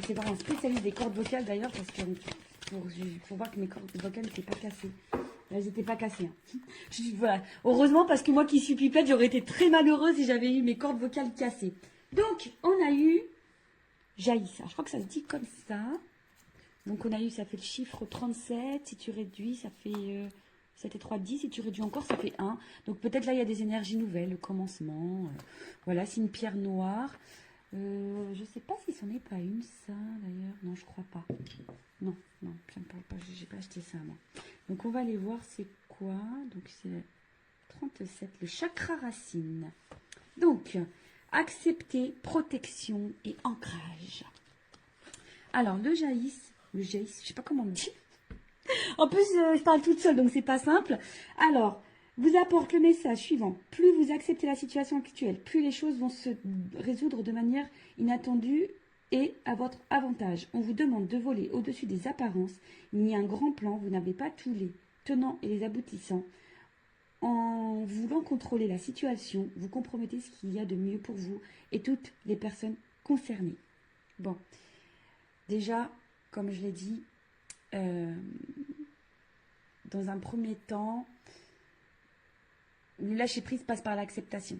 C'est vraiment un spécialiste des cordes vocales d'ailleurs, parce que faut voir que mes cordes vocales n'étaient pas cassées. Elles n'étaient pas cassées. Hein. Voilà. Heureusement, parce que moi qui suis pipette, j'aurais été très malheureuse si j'avais eu mes cordes vocales cassées. Donc, on a eu jaillissa. Je crois que ça se dit comme ça. Donc, on a eu, ça fait le chiffre 37. Si tu réduis, ça fait 7 et 3, 10. Si tu réduis encore, ça fait 1. Donc, peut-être là, il y a des énergies nouvelles, le commencement. Voilà, c'est une pierre noire. Je ne sais pas si c'en est pas une, ça, d'ailleurs. Non, je crois pas. Non, non, ça me parle pas. J'ai pas acheté ça, moi. Donc, on va aller voir c'est quoi. Donc, c'est 37, le chakra racine. Donc, accepter, protection et ancrage. Alors, le jaïs, je sais pas comment on dit. En plus, je parle toute seule, donc c'est pas simple. Alors, vous apporte le message suivant. Plus vous acceptez la situation actuelle, plus les choses vont se résoudre de manière inattendue et à votre avantage. On vous demande de voler au-dessus des apparences. Il y a un grand plan, vous n'avez pas tous les tenants et les aboutissants. En voulant contrôler la situation, vous compromettez ce qu'il y a de mieux pour vous et toutes les personnes concernées. Bon, déjà, comme je l'ai dit, dans un premier temps, le lâcher-prise passe par l'acceptation.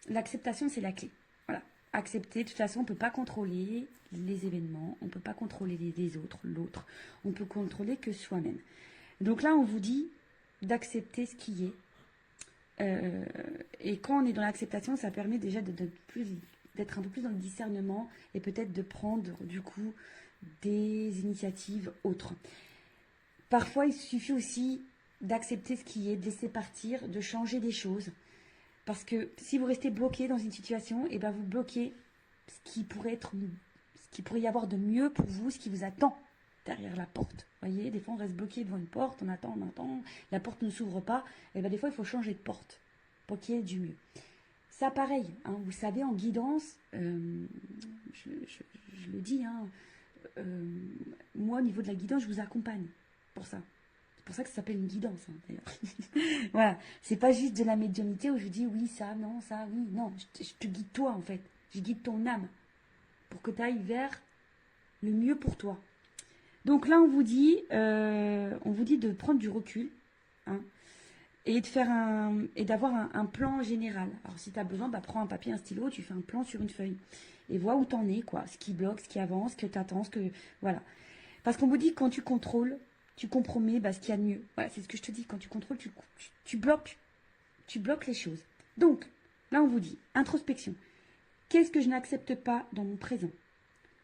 L'acceptation, c'est la clé. Voilà. Accepter, de toute façon, on ne peut pas contrôler les événements, on ne peut pas contrôler les autres, l'autre. On ne peut contrôler que soi-même. Donc là, on vous dit d'accepter ce qui est. Et quand on est dans l'acceptation, ça permet déjà d'être un peu plus dans le discernement et peut-être de prendre, du coup, des initiatives autres. Parfois, il suffit aussi d'accepter ce qui est, de laisser partir, de changer des choses. Parce que si vous restez bloqué dans une situation, et ben vous bloquez ce qui pourrait y avoir de mieux pour vous, ce qui vous attend derrière la porte. Vous voyez, des fois on reste bloqué devant une porte, on attend, la porte ne s'ouvre pas, et ben des fois il faut changer de porte pour qu'il y ait du mieux. Ça pareil, hein, vous savez, en guidance, je le dis, hein, moi au niveau de la guidance, je vous accompagne pour ça. C'est pour ça que ça s'appelle une guidance, hein, d'ailleurs. Voilà, c'est pas juste de la médiumnité où je dis oui, ça, non, ça, oui, non. Je te guide toi, en fait. Je guide ton âme pour que tu ailles vers le mieux pour toi. Donc là, on vous dit de prendre du recul, hein, et d'avoir un plan général. Alors, si tu as besoin, prends un papier, un stylo, tu fais un plan sur une feuille. Et vois où t'en es, quoi. Ce qui bloque, ce qui avance, ce que tu attends, voilà. Parce qu'on vous dit que quand tu contrôles, tu compromets ce qu'il y a de mieux. Voilà, c'est ce que je te dis. Quand tu contrôles, tu bloques les choses. Donc, là, on vous dit, introspection. Qu'est-ce que je n'accepte pas dans mon présent?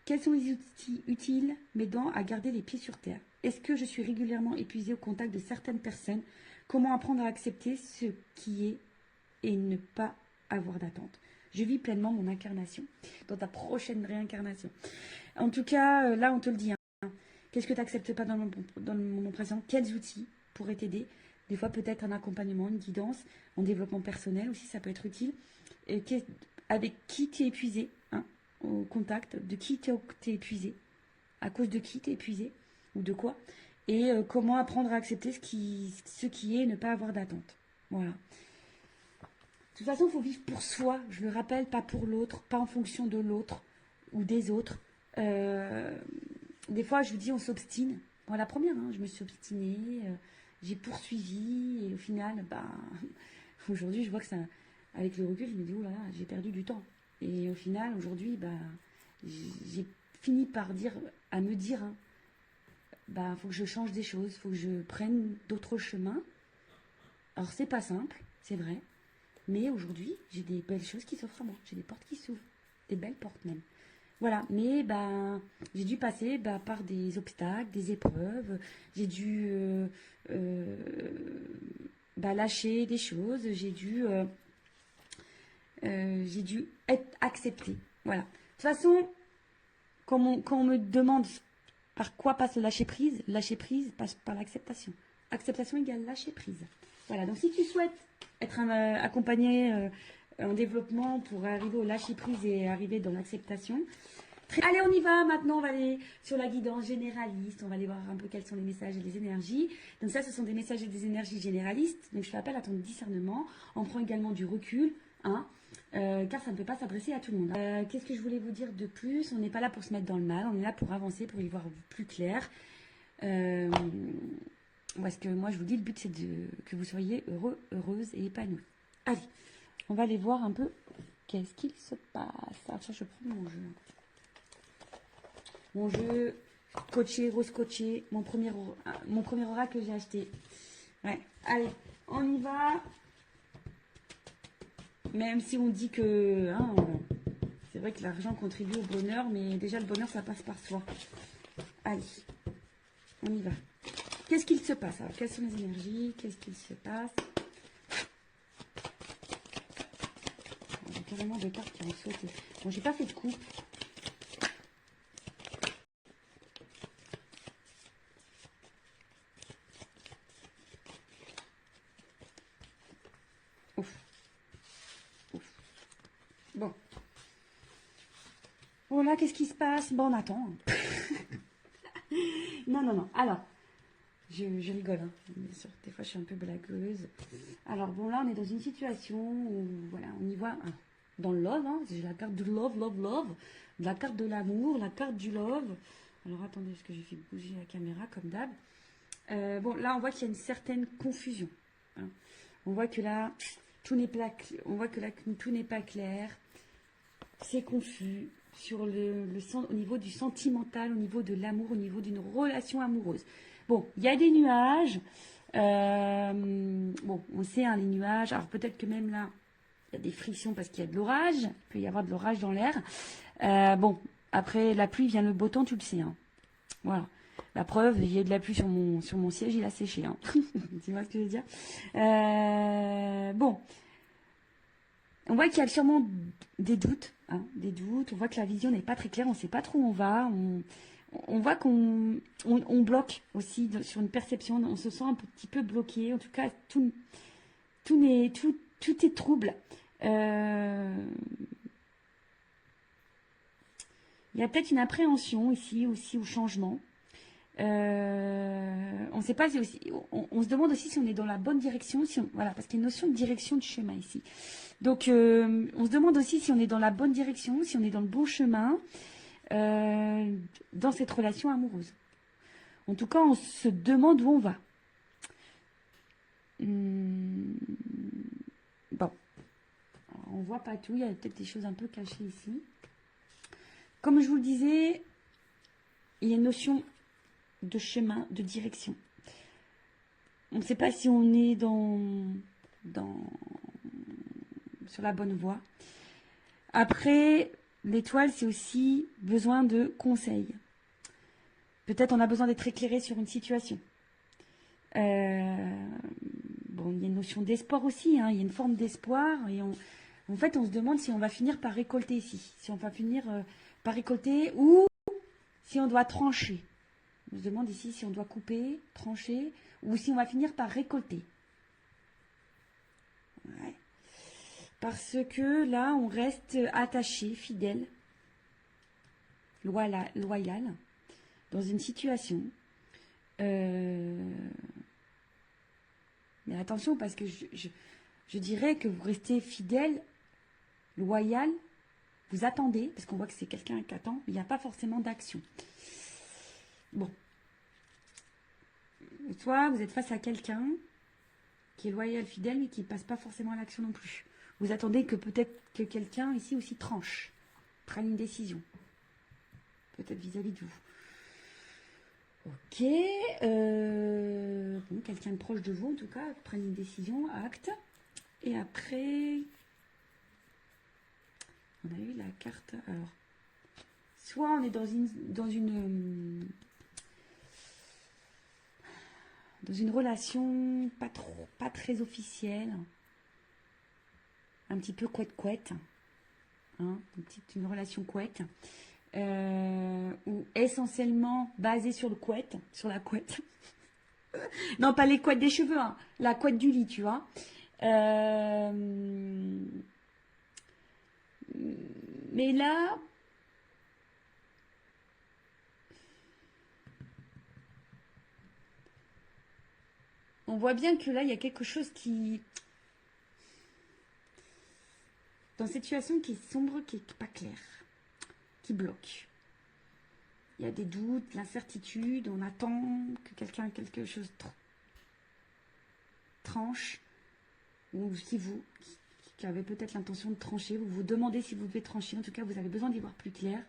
Quels sont les outils utiles m'aidant à garder les pieds sur terre? Est-ce que je suis régulièrement épuisée au contact de certaines personnes? Comment apprendre à accepter ce qui est et ne pas avoir d'attente? Je vis pleinement mon incarnation dans ta prochaine réincarnation. En tout cas, là, on te le dit. Qu'est-ce que tu n'acceptes pas dans le moment présent? Quels outils pourraient t'aider? Des fois, peut-être un accompagnement, une guidance, en développement personnel aussi, ça peut être utile. Et avec qui tu es épuisé, hein, au contact, de qui tu es épuisé, à cause de qui tu es épuisé, ou de quoi. Et comment apprendre à accepter ce qui est et ne pas avoir d'attente. Voilà. De toute façon, il faut vivre pour soi, je le rappelle, pas pour l'autre, pas en fonction de l'autre ou des autres. Des fois, je vous dis, on s'obstine. Bon, la première, hein, je me suis obstinée, j'ai poursuivi, et au final, aujourd'hui, je vois que ça, avec le recul, je me dis, oh là là, j'ai perdu du temps. Et au final, aujourd'hui, j'ai fini par me dire, faut que je change des choses, faut que je prenne d'autres chemins. Alors, c'est pas simple, c'est vrai, mais aujourd'hui, j'ai des belles choses qui s'offrent à moi, j'ai des portes qui s'ouvrent, des belles portes même. Voilà, mais j'ai dû passer par des obstacles, des épreuves, j'ai dû lâcher des choses, j'ai dû être acceptée. Voilà. De toute façon, quand on me demande par quoi passe le lâcher prise passe par l'acceptation. Acceptation égale lâcher prise. Voilà, donc si tu souhaites être accompagné en développement pour arriver au lâcher prise et arriver dans l'acceptation. Allez, on y va. Maintenant, on va aller sur la guidance généraliste. On va aller voir un peu quels sont les messages et les énergies. Donc ça, ce sont des messages et des énergies généralistes. Donc je fais appel à ton discernement. On prend également du recul. hein, car ça ne peut pas s'adresser à tout le monde. Qu'est-ce que je voulais vous dire de plus? On n'est pas là pour se mettre dans le mal, on est là pour avancer, pour y voir plus clair. Parce que moi, je vous dis, le but, c'est que vous soyez heureux, heureuse et épanouie. Allez, on va aller voir un peu qu'est-ce qu'il se passe. Alors, ça, je prends mon jeu. Mon jeu coaché, rose coaché, mon premier oracle que j'ai acheté. Ouais, allez, on y va. Même si on dit que hein, c'est vrai que l'argent contribue au bonheur, mais déjà le bonheur, ça passe par soi. Allez, on y va. Qu'est-ce qu'il se passe? Alors, quelles sont les énergies? Qu'est-ce qu'il se passe? J'ai carrément deux cartes qui ont sauté. Bon, j'ai pas fait de coup. Ouf. Ouf. Bon. Bon, là, qu'est-ce qui se passe? Bon, on attend. Non, non, non. Alors, je rigole, hein. Bien sûr, des fois, je suis un peu blagueuse. Alors, bon, là, on est dans une situation où, voilà, on y voit dans le love, hein. J'ai la carte du love, love, love. La carte de l'amour, la carte du love. Alors, attendez, parce que j'ai fait bouger la caméra, comme d'hab. Bon, là, on voit qu'il y a une certaine confusion, hein. On voit que là, tout n'est pas, tout n'est pas clair. C'est confus sur au niveau du sentimental, au niveau de l'amour, au niveau d'une relation amoureuse. Bon, il y a des nuages. Bon, on sait, hein, les nuages. Alors peut-être que même là, il y a des frictions parce qu'il y a de l'orage. Il peut y avoir de l'orage dans l'air. Bon, après la pluie vient le beau temps, tu le sais, hein. Voilà. La preuve, il y a de la pluie sur mon siège, il a séché, hein. Tu vois ce que je veux dire? Bon. On voit qu'il y a sûrement des doutes, hein, des doutes. On voit que la vision n'est pas très claire, on ne sait pas trop où on va. On voit qu'on bloque aussi sur une perception, on se sent un petit peu bloqué. En tout cas, tout est trouble. Il y a peut-être une appréhension ici aussi au changement. On sait pas si aussi, on se demande aussi si on est dans la bonne direction, voilà, parce qu'il y a une notion de direction de chemin ici. Donc, on se demande aussi si on est dans la bonne direction, si on est dans le bon chemin dans cette relation amoureuse. En tout cas, on se demande où on va. Bon, alors, on voit pas tout, il y a peut-être des choses un peu cachées ici. Comme je vous le disais, il y a une notion de chemin, de direction. On ne sait pas si on est sur la bonne voie. Après, l'étoile, c'est aussi besoin de conseils. Peut-être on a besoin d'être éclairé sur une situation. Bon, il y a une notion d'espoir aussi, hein, il y a une forme d'espoir. Et en fait, on se demande si on va finir par récolter ici. Si on va finir par récolter ou si on doit trancher. On se demande ici si on doit couper, trancher, ou si on va finir par récolter. Ouais. Parce que là, on reste attaché, fidèle, loyal, dans une situation. Mais attention, parce que je dirais que vous restez fidèle, loyal, vous attendez, parce qu'on voit que c'est quelqu'un qui attend, mais il n'y a pas forcément d'action. Bon. Soit vous êtes face à quelqu'un qui est loyal, fidèle, mais qui ne passe pas forcément à l'action non plus. Vous attendez que peut-être que quelqu'un ici aussi tranche, prenne une décision. Peut-être vis-à-vis de vous. Ok. Bon, quelqu'un de proche de vous, en tout cas, prenne une décision, acte. Et après, on a eu la carte. Alors, soit on est dans une relation pas très officielle, un petit peu couette-couette, hein, une relation couette, ou essentiellement basée sur le couette, sur la couette. Non, pas les couettes des cheveux, hein, la couette du lit, tu vois. Mais là, on voit bien que là, il y a quelque chose qui... dans cette situation qui est sombre, qui n'est pas claire, qui bloque. Il y a des doutes, l'incertitude, on attend que quelque chose tranche, ou si vous, qui avez peut-être l'intention de trancher, vous vous demandez si vous devez trancher, en tout cas vous avez besoin d'y voir plus clair.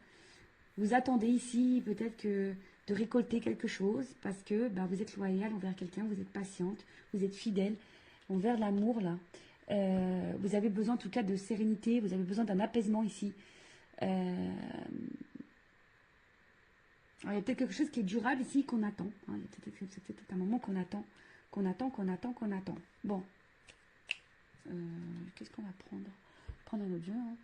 Vous attendez ici peut-être de récolter quelque chose, parce que vous êtes loyal envers quelqu'un, vous êtes patiente, vous êtes fidèle envers l'amour là. Vous avez besoin en tout cas de sérénité, vous avez besoin d'un apaisement ici. Alors, il y a peut-être quelque chose qui est durable ici qu'on attend. Hein. Il y a peut-être un moment qu'on attend. Bon. Qu'est-ce qu'on va prendre? Prendre un autre jeu. Hein.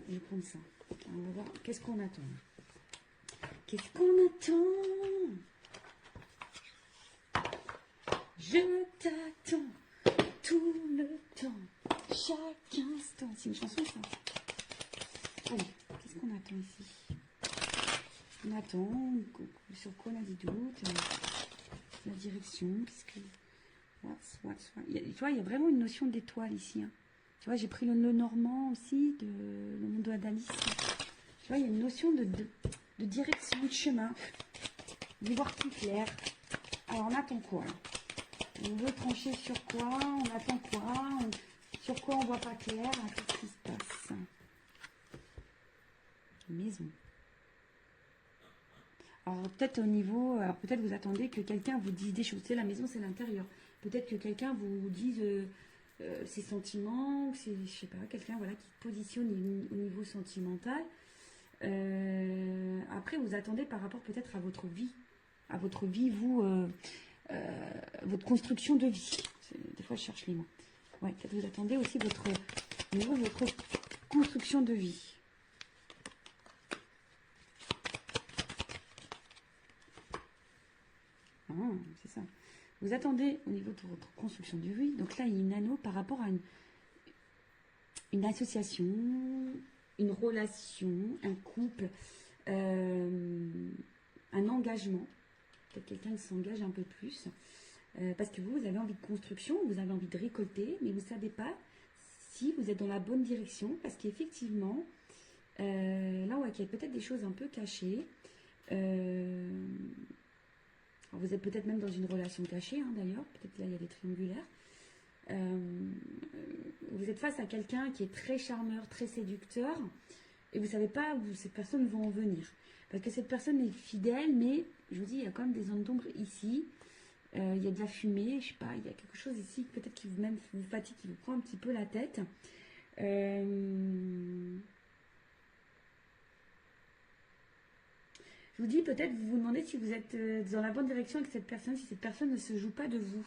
Je vais prendre ça. On va voir. Qu'est-ce qu'on attend? Qu'est-ce qu'on attend? Je t'attends tout le temps, chaque instant. C'est une chanson, ça. Allez, qu'est-ce qu'on attend ici? On attend, sur quoi on a des doutes, la direction, qu'est-ce que... Tu vois, il y a vraiment une notion d'étoile ici. Hein. Tu vois, j'ai pris le normand aussi, le monde d'Alice. Tu vois, il y a une notion de direction, de chemin, d'y voir plus clair. Alors, on attend quoi? On veut trancher sur quoi? On attend quoi? Sur quoi on voit pas clair? Qu'est-ce qui se passe? Maison. Alors peut-être au niveau, alors peut-être vous attendez que quelqu'un vous dise des choses. C'est la maison, c'est l'intérieur. Peut-être que quelqu'un vous dise ses sentiments, je sais pas, quelqu'un voilà qui se positionne au niveau sentimental. Après vous attendez par rapport peut-être à votre vie, vous, votre construction de vie. Des fois je cherche les mots. Ouais, peut-être vous attendez aussi votre construction de vie. C'est ça. Vous attendez au niveau de votre construction de vie. Donc là, il y a une anneau par rapport à une association, une relation, un couple, un engagement. Peut-être quelqu'un qui s'engage un peu plus. Parce que vous avez envie de construction, vous avez envie de récolter, mais vous ne savez pas si vous êtes dans la bonne direction. Parce qu'effectivement, là, on voit qu'il y a peut-être des choses un peu cachées. Alors vous êtes peut-être même dans une relation cachée, hein, d'ailleurs. Peut-être là, il y a des triangulaires. Vous êtes face à quelqu'un qui est très charmeur, très séducteur. Et vous ne savez pas où cette personne va en venir. Parce que cette personne est fidèle, mais je vous dis, il y a quand même des zones d'ombre ici. Il y a de la fumée, je sais pas, il y a quelque chose ici, peut-être qui vous fatigue, qui vous prend un petit peu la tête. Je vous dis, peut-être vous vous demandez si vous êtes dans la bonne direction avec cette personne, si cette personne ne se joue pas de vous.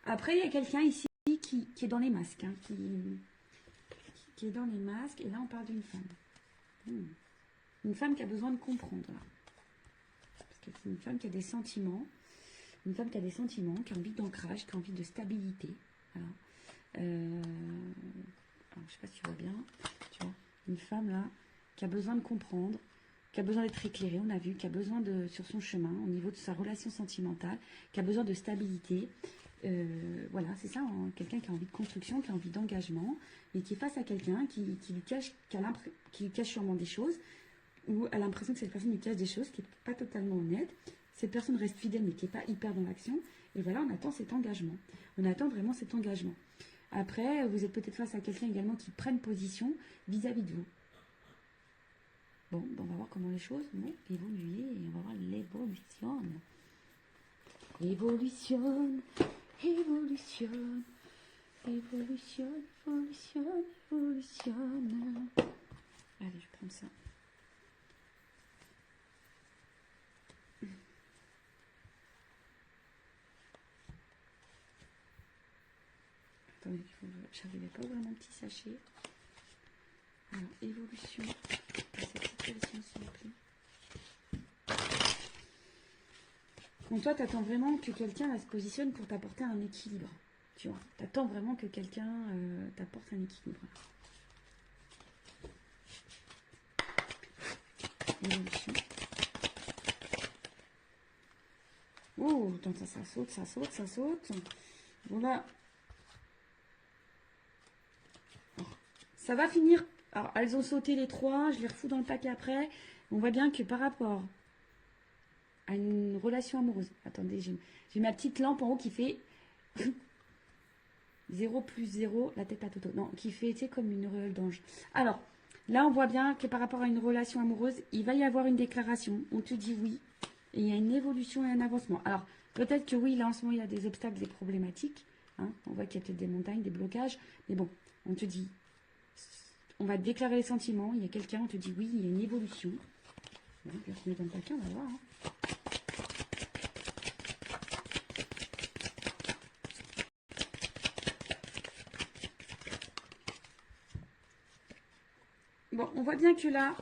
Après, il y a quelqu'un ici qui est dans les masques, hein, qui est dans les masques, et là on parle d'une femme. Une femme qui a besoin de comprendre. Là. Parce que c'est une femme qui a des sentiments, qui a envie d'ancrage, qui a envie de stabilité. Voilà. Alors, je ne sais pas si tu vois bien, tu vois, une femme là, qui a besoin de comprendre, qui a besoin d'être éclairée, on a vu, qui a besoin sur son chemin, au niveau de sa relation sentimentale, qui a besoin de stabilité. Voilà, c'est ça, hein, quelqu'un qui a envie de construction, qui a envie d'engagement, et qui est face à quelqu'un qui lui cache sûrement des choses, ou a l'impression que cette personne lui cache des choses qui n'est pas totalement honnête. Cette personne reste fidèle, mais qui n'est pas hyper dans l'action. Et voilà, on attend cet engagement. On attend vraiment cet engagement. Après, vous êtes peut-être face à quelqu'un également qui prenne position vis-à-vis de vous. Bon, on va voir comment les choses vont évoluer et on va voir l'évolution. Évolution. Allez, je prends ça. Attendez, j'arrivais pas à ouvrir mon petit sachet. Alors, évolution de cette situation, s'il vous plaît. Donc toi, tu attends vraiment que quelqu'un se positionne pour t'apporter un équilibre. Tu vois, tu attends vraiment que quelqu'un t'apporte un équilibre. Évolution. Oh, attends, ça saute, ça saute, ça saute. Voilà. Alors, ça va finir. Alors, elles ont sauté les 3. Je les refous dans le paquet après. On voit bien que par rapport à une relation amoureuse. Attendez, j'ai ma petite lampe en haut qui fait 0 plus 0, la tête à Toto. Non, qui fait, tu sais, comme une auréole d'ange. Alors, là, on voit bien que par rapport à une relation amoureuse, il va y avoir une déclaration. On te dit oui. Et il y a une évolution et un avancement. Alors, peut-être que oui, là, en ce moment, il y a des obstacles, des problématiques. Hein. On voit qu'il y a peut-être des montagnes, des blocages. Mais bon, on te dit, on va te déclarer les sentiments. Il y a quelqu'un, on te dit oui, il y a une évolution. Bon, je vais remettre dans le paquet, on va voir. Hein. Bon, on voit bien que là,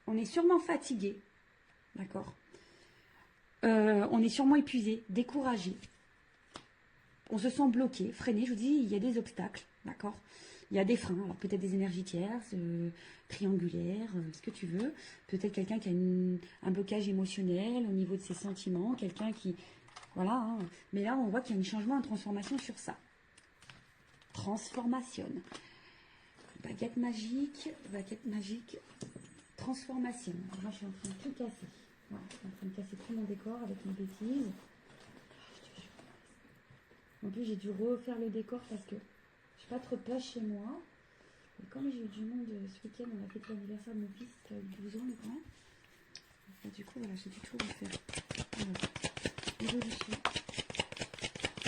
on est sûrement fatigué. D'accord. On est sûrement épuisé, découragé. On se sent bloqué, freiné. Je vous dis, il y a des obstacles. D'accord. Il y a des freins. Alors peut-être des énergies tierces, triangulaires, ce que tu veux. Peut-être quelqu'un qui a un blocage émotionnel au niveau de ses sentiments. Quelqu'un qui... Voilà. Hein. Mais là, on voit qu'il y a un changement, une transformation sur ça. Transformation. Baguette magique, transformation. Moi, je suis en train de tout casser. Voilà, je suis en train de casser tout mon décor avec mes bêtises. En plus, j'ai dû refaire le décor parce que je n'ai pas trop de place chez moi. Et comme j'ai eu du monde ce week-end, on a fait l'anniversaire de mon fils qui a eu 12 ans maintenant. Et du coup, voilà, j'ai dû tout refaire. Voilà. Évolution.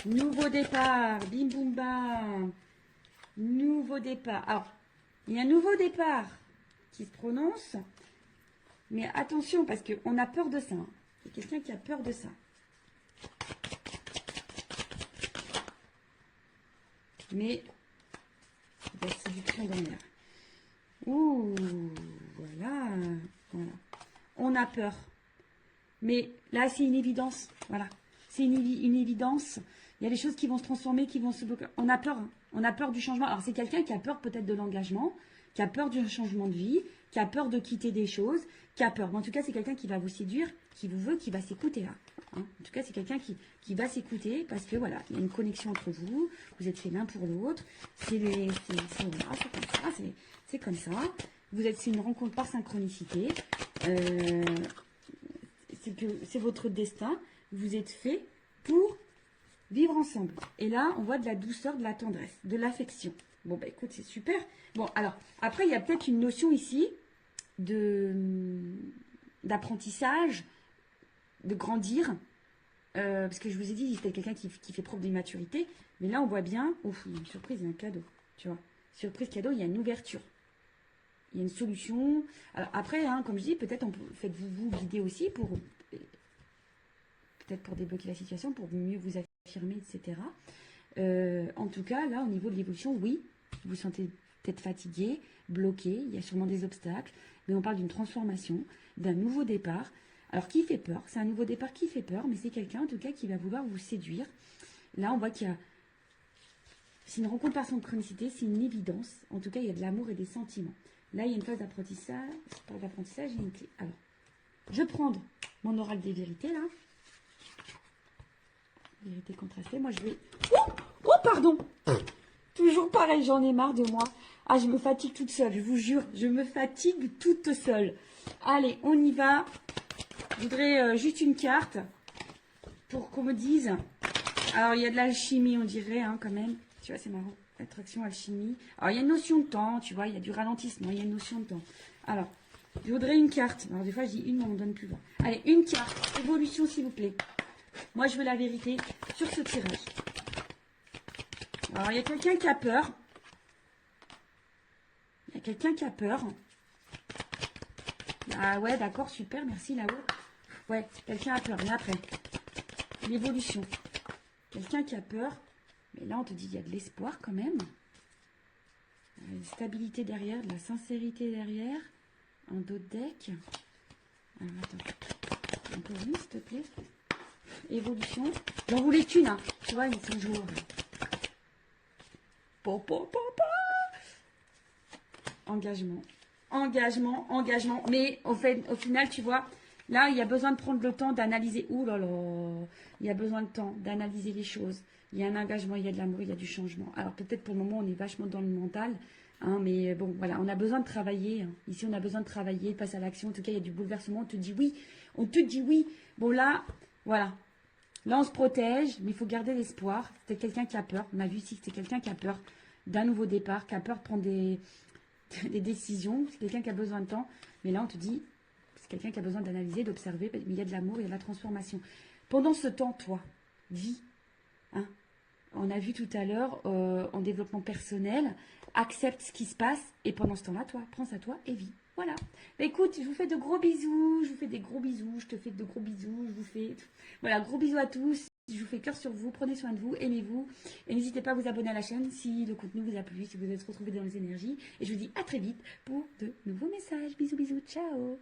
Nouveau départ. Bim boum bam. Nouveau départ. Alors, il y a un nouveau départ qui se prononce. Mais attention, parce qu'on a peur de ça. Hein. Il y a quelqu'un qui a peur de ça. Mais c'est du crayon dans l'air. Ouh, voilà. On a peur. Mais là, c'est une évidence. Voilà. C'est une évidence. Il y a des choses qui vont se transformer, qui vont se bloquer. On a peur. Hein. On a peur du changement. Alors, c'est quelqu'un qui a peur peut-être de l'engagement, qui a peur du changement de vie, qui a peur de quitter des choses, qui a peur. Mais en tout cas, c'est quelqu'un qui va vous séduire, qui vous veut, qui va s'écouter là. Hein. En tout cas, c'est quelqu'un qui va s'écouter parce que voilà, il y a une connexion entre vous, vous êtes fait l'un pour l'autre. C'est comme ça, c'est comme ça. C'est une rencontre par synchronicité. C'est votre destin. Vous êtes fait pour vivre ensemble. Et là, on voit de la douceur, de la tendresse, de l'affection. Bon, bah écoute, c'est super. Bon, alors, après, il y a peut-être une notion ici d'apprentissage, de grandir. Parce que je vous ai dit, c'était quelqu'un qui fait preuve d'immaturité. Mais là, on voit bien, ouf, il y a une surprise, il y a un cadeau. Tu vois, surprise, cadeau, il y a une ouverture. Il y a une solution. Alors après, hein, comme je dis, peut-être faites-vous guider aussi pour peut-être pour débloquer la situation, pour mieux vous affirmer, etc. En tout cas, là, au niveau de l'évolution, oui, vous vous sentez peut-être fatigué, bloqué, il y a sûrement des obstacles, mais on parle d'une transformation, d'un nouveau départ. Alors, qui fait peur? C'est un nouveau départ qui fait peur, mais c'est quelqu'un, en tout cas, qui va vouloir vous séduire. Là, on voit qu'il y a... C'est une rencontre par synchronicité, c'est une évidence. En tout cas, il y a de l'amour et des sentiments. Là, il y a une phase d'apprentissage. Par l'apprentissage, il y a une clé. Alors, je prends mon oral des vérités, là. Vérité contrastée. Moi, je vais... Oh, pardon. Toujours pareil, j'en ai marre de moi. Ah, je me fatigue toute seule, je vous jure. Je me fatigue toute seule. Allez, on y va. Je voudrais juste une carte pour qu'on me dise. Alors, il y a de l'alchimie, on dirait, hein, quand même. Tu vois, c'est marrant. Attraction, alchimie. Alors, il y a une notion de temps, tu vois. Il y a du ralentissement, il y a une notion de temps. Alors, je voudrais une carte. Alors, des fois, je dis une, mais on ne donne plus loin. Allez, une carte. Évolution, s'il vous plaît. Moi, je veux la vérité sur ce tirage. Alors, il y a quelqu'un qui a peur. Il y a quelqu'un qui a peur. Ah ouais, d'accord, super, merci là-haut. Ouais, quelqu'un a peur. Mais après, l'évolution. Quelqu'un qui a peur. Mais là, on te dit, il y a de l'espoir quand même. Une stabilité derrière, de la sincérité derrière. Un dos de deck. Alors, attends. Un peu vite, s'il te plaît. Évolution. J'en voulais qu'une, hein. Tu vois, ils sont jours. Engagement. Engagement, engagement. Mais au final, tu vois, Là, il y a besoin de prendre le temps d'analyser. Ouh là là, il y a besoin de temps d'analyser les choses. Il y a un engagement, il y a de l'amour, il y a du changement. Alors peut-être pour le moment, on est vachement dans le mental, hein, mais bon, voilà, on a besoin de travailler, hein. Ici, on a besoin de travailler, de passer à l'action. En tout cas, il y a du bouleversement. On te dit oui, on te dit oui. Bon là, voilà. Là, on se protège, mais il faut garder l'espoir. C'est quelqu'un qui a peur. On a vu ici que c'est quelqu'un qui a peur d'un nouveau départ, qui a peur de prendre des décisions. C'est quelqu'un qui a besoin de temps. Mais là, on te dit, c'est quelqu'un qui a besoin d'analyser, d'observer. Mais il y a de l'amour, il y a de la transformation. Pendant ce temps, toi, vis. Hein. On a vu tout à l'heure, en développement personnel, accepte ce qui se passe. Et pendant ce temps-là, toi, prends ça toi et vis. Voilà. Bah, écoute, je vous fais de gros bisous. Je vous fais des gros bisous. Je te fais de gros bisous. Je vous fais... Voilà, gros bisous à tous. Je vous fais cœur sur vous. Prenez soin de vous. Aimez-vous. Et n'hésitez pas à vous abonner à la chaîne si le contenu vous a plu, si vous êtes retrouvés dans les énergies. Et je vous dis à très vite pour de nouveaux messages. Bisous, bisous. Ciao.